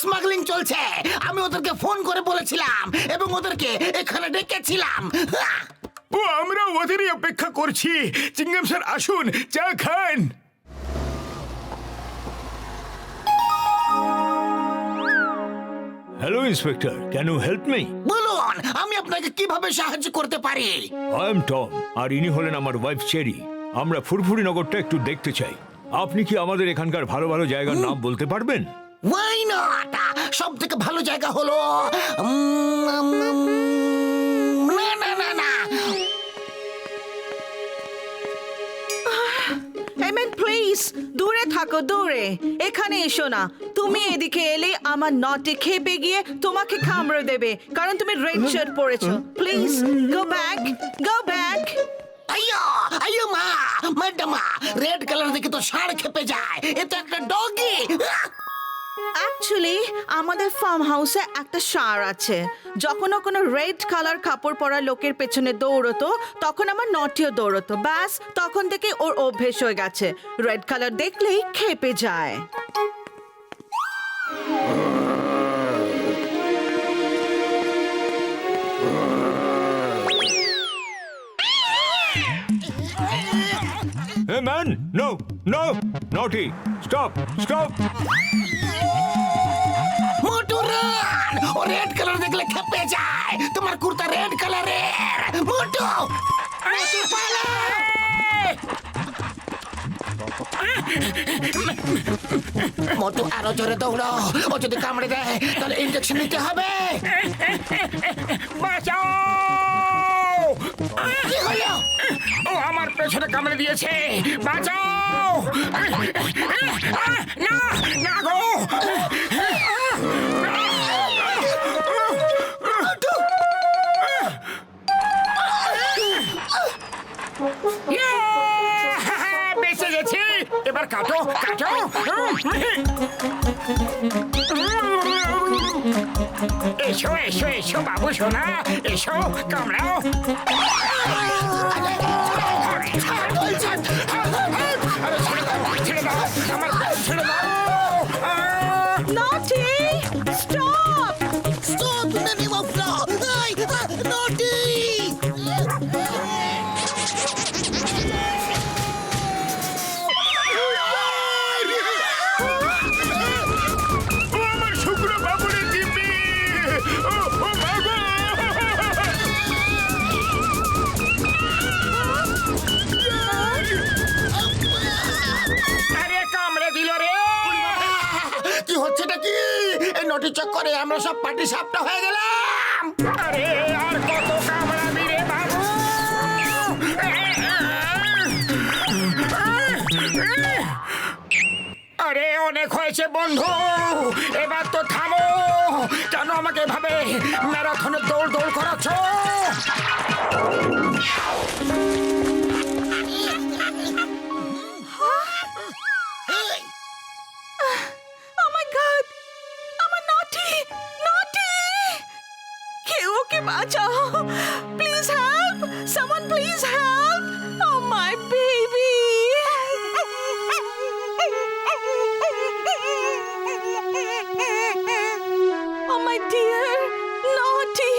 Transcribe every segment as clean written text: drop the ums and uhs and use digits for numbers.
Smuggling চলছে। আমি ওদেরকে ফোন করে বলেছিলাম এবং ওদেরকে এখানে ডেকেছিলাম। ও আমরা ওদেরই অপেক্ষা করছি। চিঙ্গাম স্যার আসুন, চা খান। Hello inspector, can you help me? বলুন, আমি আপনাকে কিভাবে সাহায্য করতে পারি? আই এম টম, আর ইনি হলেন আমার ওয়াইফ চেরি। আমরা ফুরফুরি নগরটা একটু দেখতে চাই। আপনি কি আমাদের এখানকার ভালো ভালো জায়গার নাম বলতে পারবেন? Why not? সব থেকে ভালো জায়গা হলো না না না না এমেন প্লিজ দূরে থাকো, দূরে। এখানে এসো না। তুমি এদিকে এলে আমার নটে খেপে গিয়ে তোমাকে কামড়ে দেবে, কারণ তুমি রেড শার্ট পরেছো। Please go back, go back. আইয়ো আইয়ো মা, ম্যাডামা, রেড কালার দেখে তো ষাঁড় খেপে যায়। এ তো একটা ডগি। অ্যাকচুয়ালি আমাদের ফার্ম হাউসে একটা ষাঁড় আছে। যখন ও কোনো রেড কালার কাপড় পরা লোকের পেছনে দৌড়তো, তখন আমার নটিও দৌড়তো। ব্যাস, তখন থেকে ওর অভ্যেস হয়ে গেছে। রেড কালার দেখলেই খেপে যায়। Hey man, no, no, naughty, stop, stop. মোটু রান! ও রেড কালার দেখলে খেপে যায়। তোমার কুর্তা রেড কালারের। মোটু, মোটু পালা! মোটু আরো জোরে দৌড়ো। ও যদি কামড়ে দেয় তাহলে ইনজেকশন নিতে হবে। বাঁচাও! কি হলো? ও আমার পেছনে কামড়ে দিয়েছে, বাঁচাও! না, না গো! মোটু! বেঁচে গেছি। এবার কাটো, কাটো। এসো এসো এসো বাবু সোনা, এসো, কামড়াও। ছাড় বলছেন। আরে ছেড়ে দাও, ছেড়ে দাও, আমার পেট ছেড়ে দাও। নটি, stop! Stop in the name of law! Hey, naughty! ও আমার শুকনো বাবুরে দিবি। ও বাবা! আরে কামড়ে দিল রে। কি হচ্ছেটা কি? এই নটি চক্করে আমরা সব পার্টি সাপটা হয়ে গেলাম। আরে আর কত কামড়াবি রে বাবু? আরে অনেক হয়েছে বন্ধু, এবার তো থামো। কেন আমাকে এভাবে ম্যারাথনে দৌড় দৌড় করাচ্ছ? Hey! Oh my God! আমার নটি, নটি! কেউ ওকে বাঁচাও! Please help! Someone please help! Oh my baby! Oh my dear naughty!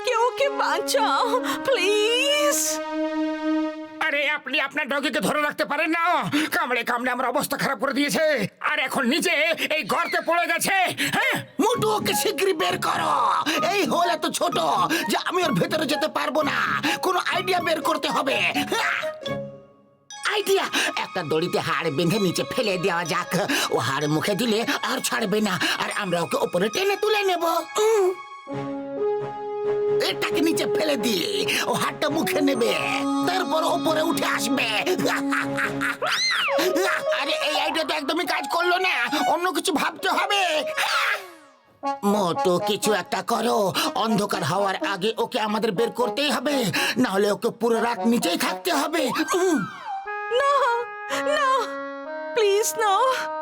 কেউ ওকে বাঁচাও! Please! আরে আপনি আপনার ডগিকে ধরে রাখতে পারেন না? কামড়ে কামড়ে আমার অবস্থা খারাপ করে দিয়েছে, আর এখন নিজে এই গর্তে পড়ে গেছে। হ্যাঁ, মোটু, ওকে শিগগিরই বের করো। এই হোল এত ছোট যে আমি ওর ভেতরে যেতে পারবো না। কোনো আইডিয়া বের করতে হবে। আইডিয়া! একটা দড়িতে হাড় বেঁধে নিচে ফেলে দেওয়া যাক। ও হাড় মুখে দিলে আর ছাড়বে না, আর আমরা ওকে উপরে টেনে তুলে নেব। এটাকে নিচে ফেলে দিয়ে ও হাড়টা মুখে নেবে, তারপর উপরে উঠে আসবে। আরে এই আইডিয়া তো একদমই কাজ করলো না, অন্য কিছু ভাবতে হবে। মোটু, কিছু একটা করো। অন্ধকার হওয়ার আগে ওকে আমাদের বের করতেই হবে, না হলে ওকে পুরো রাত নিচেই থাকতে হবে। No! No! Please no!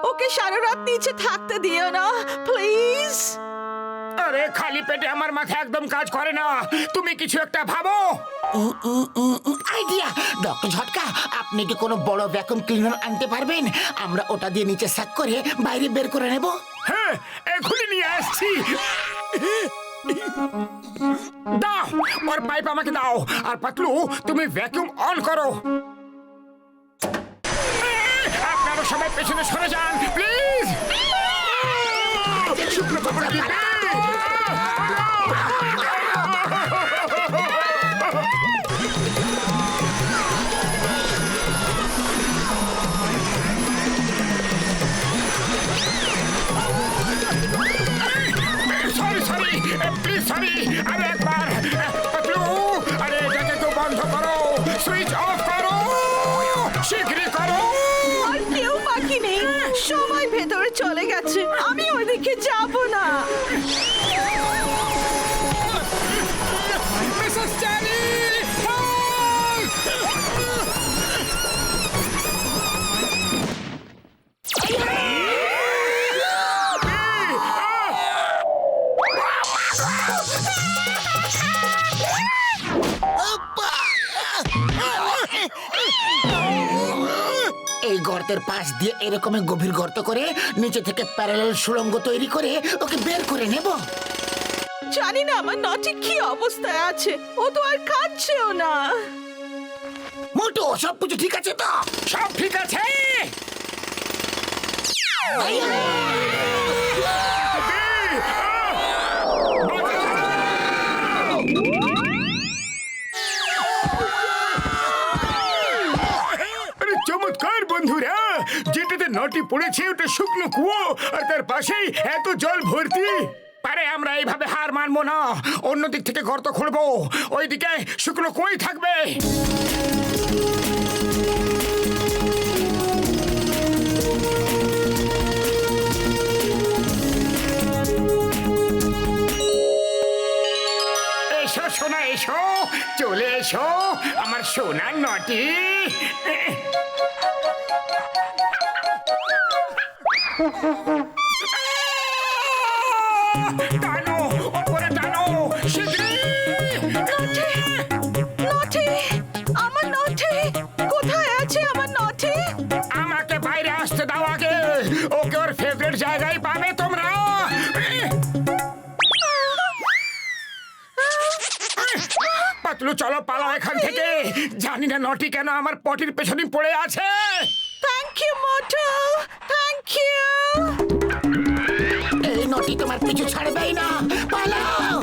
ওকে সারা রাত নিচে থাকতে দিও না, প্লিজ। আরে খালি পেটে আমার মাথা একদম কাজ করে না, তুমি কিছু একটা ভাবো। আইডিয়া! ডক্টর ঝটকা, আপনি কি কোনো বড় ভ্যাকুয়াম ক্লিনার আনতে পারবেন? আমরা ওটা দিয়ে নিচে স্যাক করে বাইরে বের করে নেব। হ্যাঁ, এখনই আসছি। দাও ওর পাইপ আমাকে দাও, আর পাতলু তুমি ভ্যাকুয়াম অন করো। আপনারা সবাই পেছনে সরে যান প্লিজ। শুকনো কাপড় দিন। সরি সরি প্লিজ সরি, আরে একবার পাতলু, আরে এটাকে তো বন্ধ করো, সুইচ অফ করো, শীঘ্রই করো। আর কেউ বাকি নেই, সবাই ভেতরে চলে গেছে, আমি ওইদিকে যাব না। মিসেস চ্যানি, এই গর্তের পাশ দিয়ে এরকম গভীর গর্ত করে নিচে থেকে প্যারালাল সুড়ঙ্গ তৈরি করে ওকে বের করে নেব। জানি না আমার নটি কি অবস্থায় আছে, ও তো আর খাচ্ছেও না। মোটু সবকিছু ঠিক আছে তো? সব ঠিক আছে। আরে চমৎকার বন্ধুরা, যেটাতে নটি পড়েছে ওটা শুকনো কুয়ো, আর তার পাশেই এত জল ভর্তি। পারে আমরা এইভাবে হার মানবো না, অন্য দিক থেকে গর্ত খুঁড়বো, ওইদিকে শুকনো কুয়োই থাকবে। এসো সোনা এসো, চলে এসো আমার সোনার নটি। টানো ওপরে টানো শীঘ্রই। নটি, আমার নটি কোথায় আছে? আমার নটি আমাকে বাইরে আসতে দাও আগে, ওকে ওর ফেভারিট জায়গায় পাবে তোমরা। পাতলু চলো পালাও এখান থেকে, জানি না নটি কেন আমার পটির পেছনে পড়ে আছে। Thank you Motu, thank you. এই নটি তোমার পিছু ছাড়বেই না, পালাও।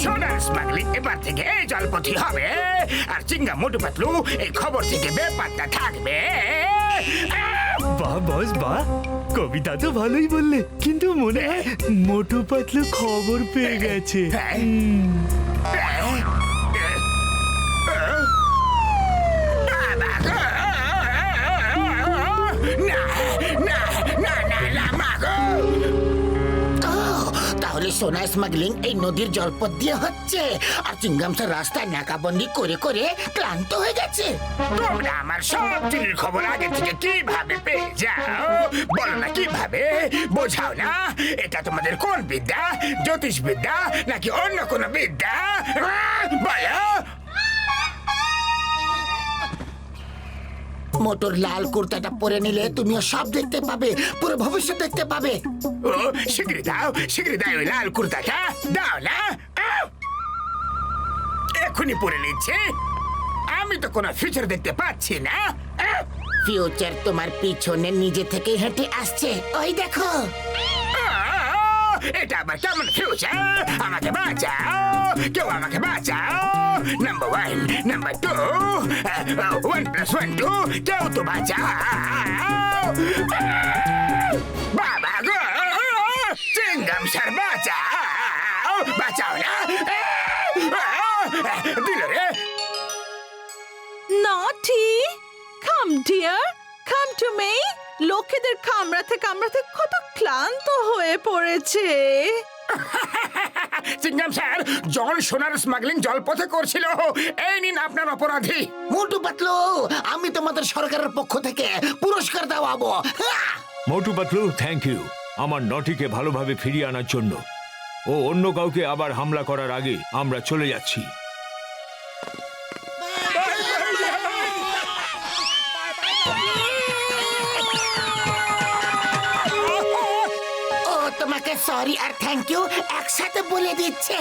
সোনার স্মাগলিং এবার থেকে জলপথি হবে, আর চিঙ্গা মোটু পাতলু এই খবর থেকে বেপাত্তা থাকবে। বাহ বস বাহ, কবিতা তো ভালোই বললে, কিন্তু মনে হয় মোটু পাতলু খবর পেয়ে গেছে। তাহলে সোনা স্মাগলিং এই নদীর জলপথ দিয়ে হচ্ছে, আর চিংগাম স্যার রাস্তায় নাকাবন্দি করে করে ক্লান্ত হয়ে গেছে। তোমরা আমার সব চুরির খবর আগে থেকে কিভাবে পেয়ে যাও? বলো না কিভাবে, বোঝাও না। এটা তোমাদের কোন বিদ্যা? জ্যোতিষ বিদ্যা নাকি অন্য কোন বিদ্যা? বলো। মোটর লাল কুর্তাটা পরে নিলে তুমিও সব দেখতে পাবে, পুরো ভবিষ্যৎ দেখতে পাবে। ও শীঘ্রই দাও, শীঘ্রই দাও ওই লাল কুর্তাটা, দাও না। এখনই পরে নিচ্ছে, আমি তো কোনো ফিউচার দেখতে পাচ্ছি না। ফিউচার তোমার পিছনে নিজে থেকে হেঁটে আসছে, ওই দেখো। এটা আবার কেমন ফিউচার? আমাকে বাঁচাও, কেউ আমাকে বাঁচাও। নাম্বার 1, নাম্বার 2, 1 + 1 2, কেউ তো বাঁচাও। বাবা গো, চিংগাম স্যার বাঁচাও, বাঁচাও না। দিল রে। নটি, কাম ডিয়ার, কাম টু মি। লোকেদের কামড়াতে কামড়াতে কত ক্লান্ত হয়ে পড়েছে। চিংগাম স্যার, জন সোনার স্মাগলিং জলপথে করছিল, এই নিন আপনার অপরাধী। মোটু পাতলু, আমি তোমাদের সরকারের পক্ষ থেকে পুরস্কার দেওয়াবো। মোটু পাতলু, থ্যাংক ইউ আমার নটিকে ভালোভাবে ফিরিয়ে আনার জন্য। ও অন্য কাউকে আবার হামলা করার আগে আমরা চলে যাচ্ছি। ও তোমাকে সরি আর থ্যাংক ইউ একসাথে বলে দিচ্ছে